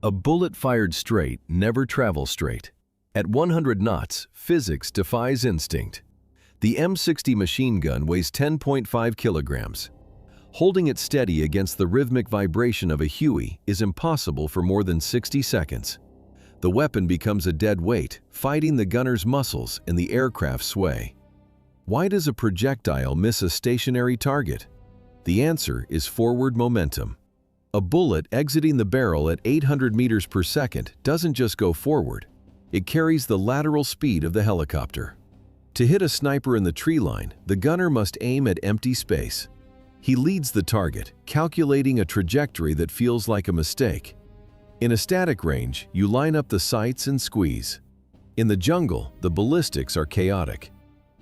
A bullet fired straight never travels straight. At 100 knots, physics defies instinct. The M60 machine gun weighs 10.5 kilograms. Holding it steady against the rhythmic vibration of a Huey is impossible for more than 60 seconds. The weapon becomes a dead weight, fighting the gunner's muscles and the aircraft's sway. Why does a projectile miss a stationary target? The answer is forward momentum. A bullet exiting the barrel at 800 meters per second doesn't just go forward. It carries the lateral speed of the helicopter. To hit a sniper in the tree line, the gunner must aim at empty space. He leads the target, calculating a trajectory that feels like a mistake. In a static range, you line up the sights and squeeze. In the jungle, the ballistics are chaotic.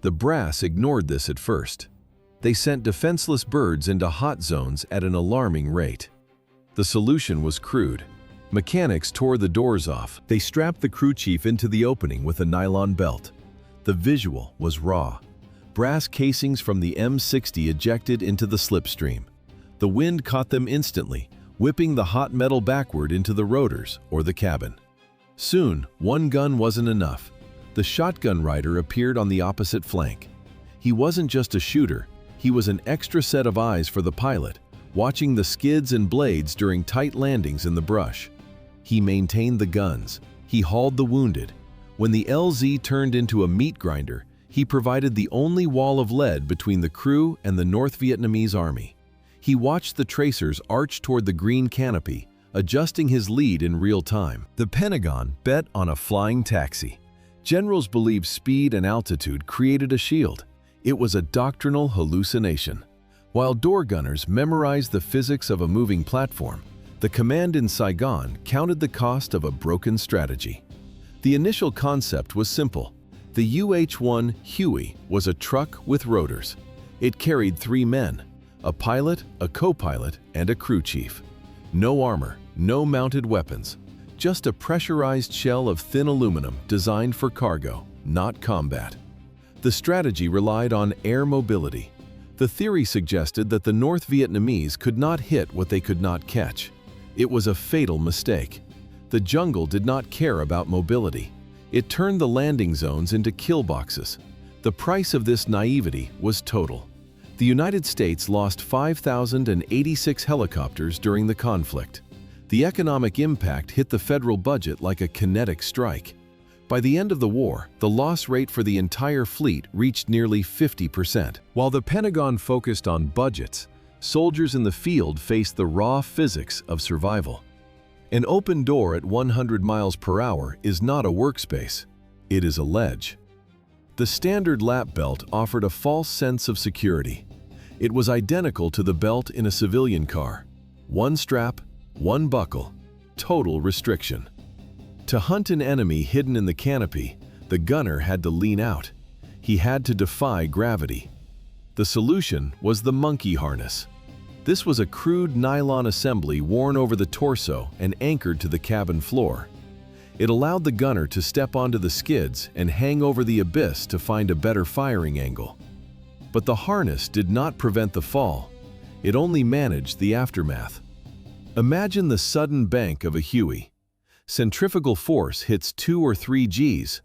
The brass ignored this at first. They sent defenseless birds into hot zones at an alarming rate. The solution was crude. Mechanics tore the doors off. They strapped the crew chief into the opening with a nylon belt. The visual was raw. Brass casings from the M60 ejected into the slipstream. The wind caught them instantly, whipping the hot metal backward into the rotors or the cabin. Soon, one gun wasn't enough. The shotgun rider appeared on the opposite flank. He wasn't just a shooter, he was an extra set of eyes for the pilot, watching the skids and blades during tight landings in the brush. He maintained the guns. He hauled the wounded. When the LZ turned into a meat grinder, he provided the only wall of lead between the crew and the North Vietnamese army. He watched the tracers arch toward the green canopy, adjusting his lead in real time. The Pentagon bet on a flying taxi. Generals believed speed and altitude created a shield. It was a doctrinal hallucination. While door gunners memorized the physics of a moving platform, the command in Saigon counted the cost of a broken strategy. The initial concept was simple. The UH-1 Huey was a truck with rotors. It carried 3 men, a pilot, a co-pilot, and a crew chief. No armor, no mounted weapons, just a pressurized shell of thin aluminum designed for cargo, not combat. The strategy relied on air mobility. The theory suggested that the North Vietnamese could not hit what they could not catch. It was a fatal mistake. The jungle did not care about mobility. It turned the landing zones into kill boxes. The price of this naivety was total. The United States lost 5,086 helicopters during the conflict. The economic impact hit the federal budget like a kinetic strike. By the end of the war, the loss rate for the entire fleet reached nearly 50%. While the Pentagon focused on budgets, soldiers in the field faced the raw physics of survival. An open door at 100 miles per hour is not a workspace. It is a ledge. The standard lap belt offered a false sense of security. It was identical to the belt in a civilian car. One strap, one buckle, total restriction. To hunt an enemy hidden in the canopy, the gunner had to lean out. He had to defy gravity. The solution was the monkey harness. This was a crude nylon assembly worn over the torso and anchored to the cabin floor. It allowed the gunner to step onto the skids and hang over the abyss to find a better firing angle. But the harness did not prevent the fall. It only managed the aftermath. Imagine the sudden bank of a Huey. Centrifugal force hits 2 or 3 Gs.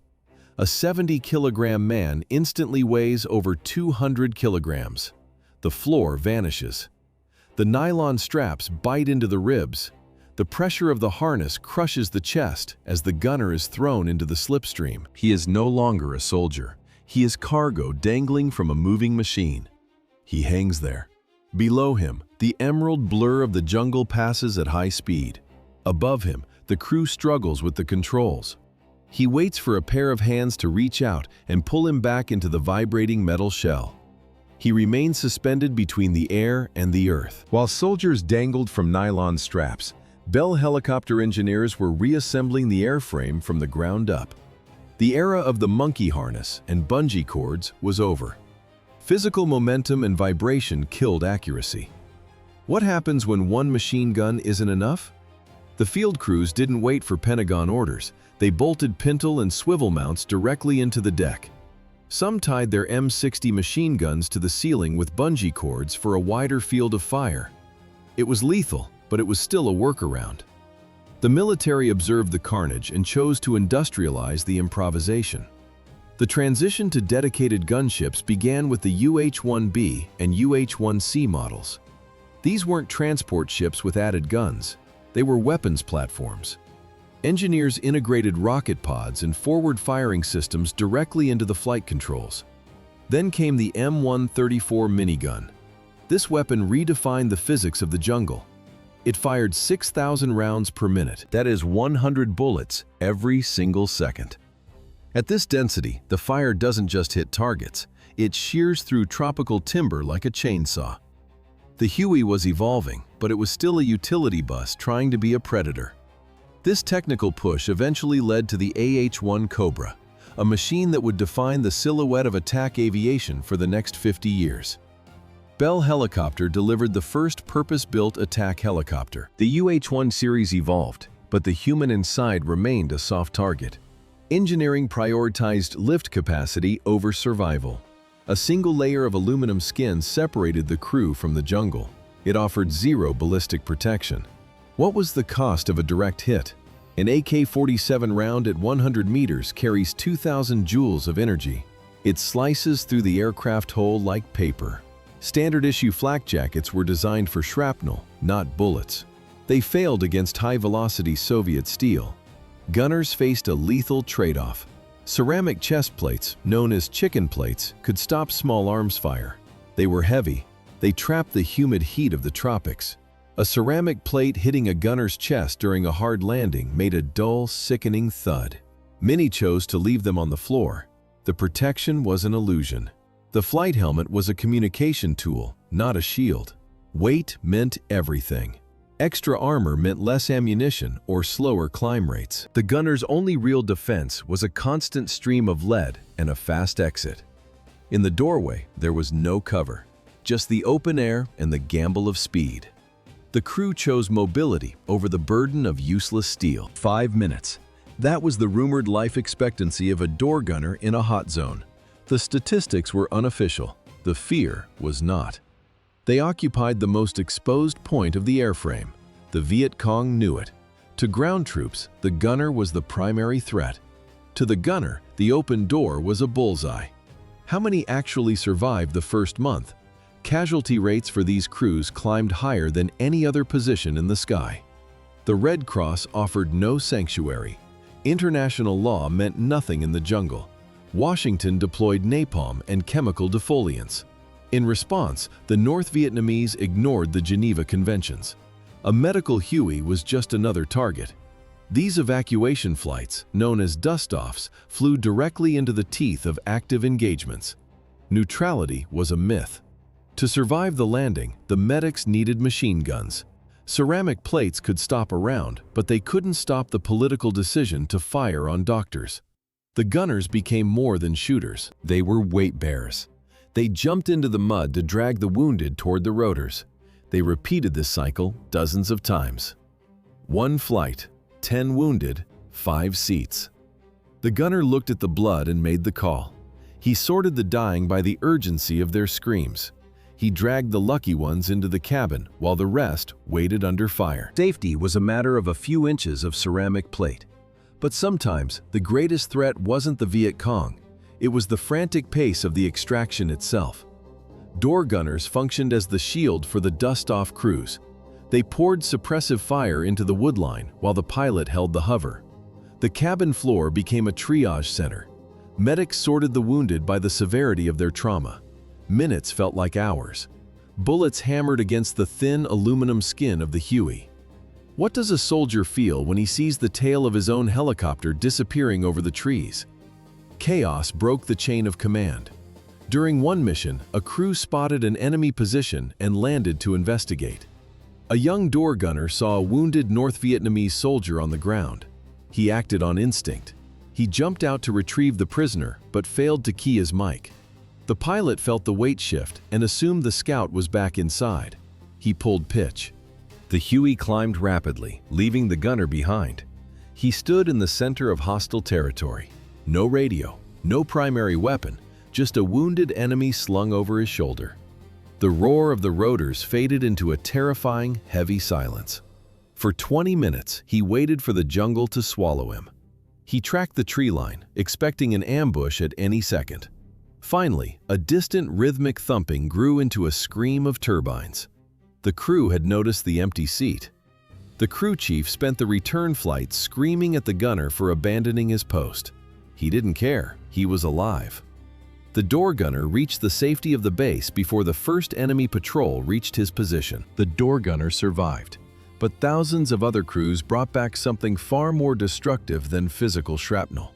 A 70-kilogram man instantly weighs over 200 kilograms. The floor vanishes. The nylon straps bite into the ribs. The pressure of the harness crushes the chest as the gunner is thrown into the slipstream. He is no longer a soldier. He is cargo dangling from a moving machine. He hangs there. Below him, the emerald blur of the jungle passes at high speed. Above him, the crew struggles with the controls. He waits for a pair of hands to reach out and pull him back into the vibrating metal shell. He remains suspended between the air and the earth. While soldiers dangled from nylon straps, Bell helicopter engineers were reassembling the airframe from the ground up. The era of the monkey harness and bungee cords was over. Physical momentum and vibration killed accuracy. What happens when one machine gun isn't enough? The field crews didn't wait for Pentagon orders. They bolted pintle and swivel mounts directly into the deck. Some tied their M60 machine guns to the ceiling with bungee cords for a wider field of fire. It was lethal, but it was still a workaround. The military observed the carnage and chose to industrialize the improvisation. The transition to dedicated gunships began with the UH-1B and UH-1C models. These weren't transport ships with added guns. They were weapons platforms. Engineers integrated rocket pods and forward-firing systems directly into the flight controls. Then came the M134 minigun. This weapon redefined the physics of the jungle. It fired 6,000 rounds per minute. That is 100 bullets every single second. At this density, the fire doesn't just hit targets. It shears through tropical timber like a chainsaw. The Huey was evolving, but it was still a utility bus trying to be a predator. This technical push eventually led to the AH-1 Cobra, a machine that would define the silhouette of attack aviation for the next 50 years. Bell Helicopter delivered the first purpose-built attack helicopter. The UH-1 series evolved, but the human inside remained a soft target. Engineering prioritized lift capacity over survival. A single layer of aluminum skin separated the crew from the jungle. It offered zero ballistic protection. What was the cost of a direct hit? An AK-47 round at 100 meters carries 2,000 joules of energy. It slices through the aircraft hull like paper. Standard-issue flak jackets were designed for shrapnel, not bullets. They failed against high-velocity Soviet steel. Gunners faced a lethal trade-off. Ceramic chest plates, known as chicken plates, could stop small arms fire. They were heavy. They trapped the humid heat of the tropics. A ceramic plate hitting a gunner's chest during a hard landing made a dull, sickening thud. Many chose to leave them on the floor. The protection was an illusion. The flight helmet was a communication tool, not a shield. Weight meant everything. Extra armor meant less ammunition or slower climb rates. The gunner's only real defense was a constant stream of lead and a fast exit. In the doorway, there was no cover, just the open air and the gamble of speed. The crew chose mobility over the burden of useless steel. 5 minutes. That was the rumored life expectancy of a door gunner in a hot zone. The statistics were unofficial. The fear was not. They occupied the most exposed point of the airframe. The Vietcong knew it. To ground troops, the gunner was the primary threat. To the gunner, the open door was a bullseye. How many actually survived the first month? Casualty rates for these crews climbed higher than any other position in the sky. The Red Cross offered no sanctuary. International law meant nothing in the jungle. Washington deployed napalm and chemical defoliants. In response, the North Vietnamese ignored the Geneva Conventions. A medical Huey was just another target. These evacuation flights, known as dust-offs, flew directly into the teeth of active engagements. Neutrality was a myth. To survive the landing, the medics needed machine guns. Ceramic plates could stop a round, but they couldn't stop the political decision to fire on doctors. The gunners became more than shooters. They were weight bearers. They jumped into the mud to drag the wounded toward the rotors. They repeated this cycle dozens of times. 1 flight, 10 wounded, 5 seats. The gunner looked at the blood and made the call. He sorted the dying by the urgency of their screams. He dragged the lucky ones into the cabin while the rest waited under fire. Safety was a matter of a few inches of ceramic plate. But sometimes, the greatest threat wasn't the Vietcong. It was the frantic pace of the extraction itself. Door gunners functioned as the shield for the dust-off crews. They poured suppressive fire into the woodline while the pilot held the hover. The cabin floor became a triage center. Medics sorted the wounded by the severity of their trauma. Minutes felt like hours. Bullets hammered against the thin aluminum skin of the Huey. What does a soldier feel when he sees the tail of his own helicopter disappearing over the trees? Chaos broke the chain of command. During one mission, a crew spotted an enemy position and landed to investigate. A young door gunner saw a wounded North Vietnamese soldier on the ground. He acted on instinct. He jumped out to retrieve the prisoner, but failed to key his mic. The pilot felt the weight shift and assumed the scout was back inside. He pulled pitch. The Huey climbed rapidly, leaving the gunner behind. He stood in the center of hostile territory. No radio, no primary weapon, just a wounded enemy slung over his shoulder. The roar of the rotors faded into a terrifying, heavy silence. For 20 minutes, he waited for the jungle to swallow him. He tracked the tree line, expecting an ambush at any second. Finally, a distant rhythmic thumping grew into a scream of turbines. The crew had noticed the empty seat. The crew chief spent the return flight screaming at the gunner for abandoning his post. He didn't care. He was alive. The door gunner reached the safety of the base before the first enemy patrol reached his position. The door gunner survived, but thousands of other crews brought back something far more destructive than physical shrapnel.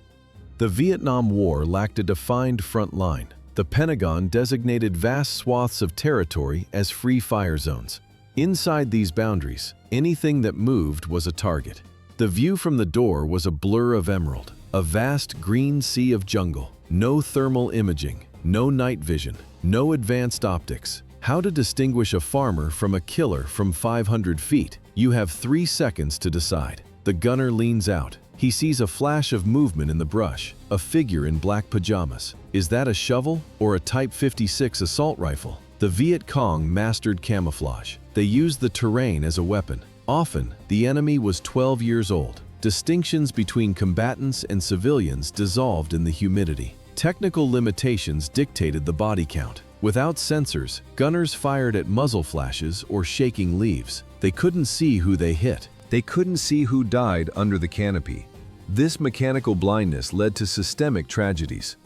The Vietnam War lacked a defined front line. The Pentagon designated vast swaths of territory as free fire zones. Inside these boundaries, anything that moved was a target. The view from the door was a blur of emerald, a vast green sea of jungle. No thermal imaging, no night vision, no advanced optics. How to distinguish a farmer from a killer from 500 feet? You have 3 seconds to decide. The gunner leans out. He sees a flash of movement in the brush, a figure in black pajamas. Is that a shovel or a Type 56 assault rifle? The Vietcong mastered camouflage. They used the terrain as a weapon. Often, the enemy was 12 years old. Distinctions between combatants and civilians dissolved in the humidity. Technical limitations dictated the body count. Without sensors, gunners fired at muzzle flashes or shaking leaves. They couldn't see who they hit. They couldn't see who died under the canopy. This mechanical blindness led to systemic tragedies.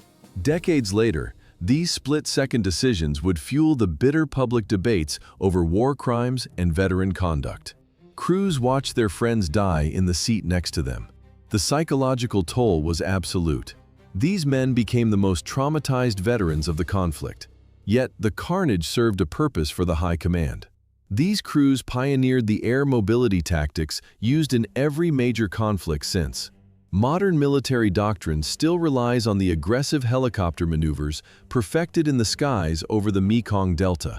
Decades later, these split-second decisions would fuel the bitter public debates over war crimes and veteran conduct. Crews watched their friends die in the seat next to them. The psychological toll was absolute. These men became the most traumatized veterans of the conflict. Yet, the carnage served a purpose for the high command. These crews pioneered the air mobility tactics used in every major conflict since. Modern military doctrine still relies on the aggressive helicopter maneuvers perfected in the skies over the Mekong Delta.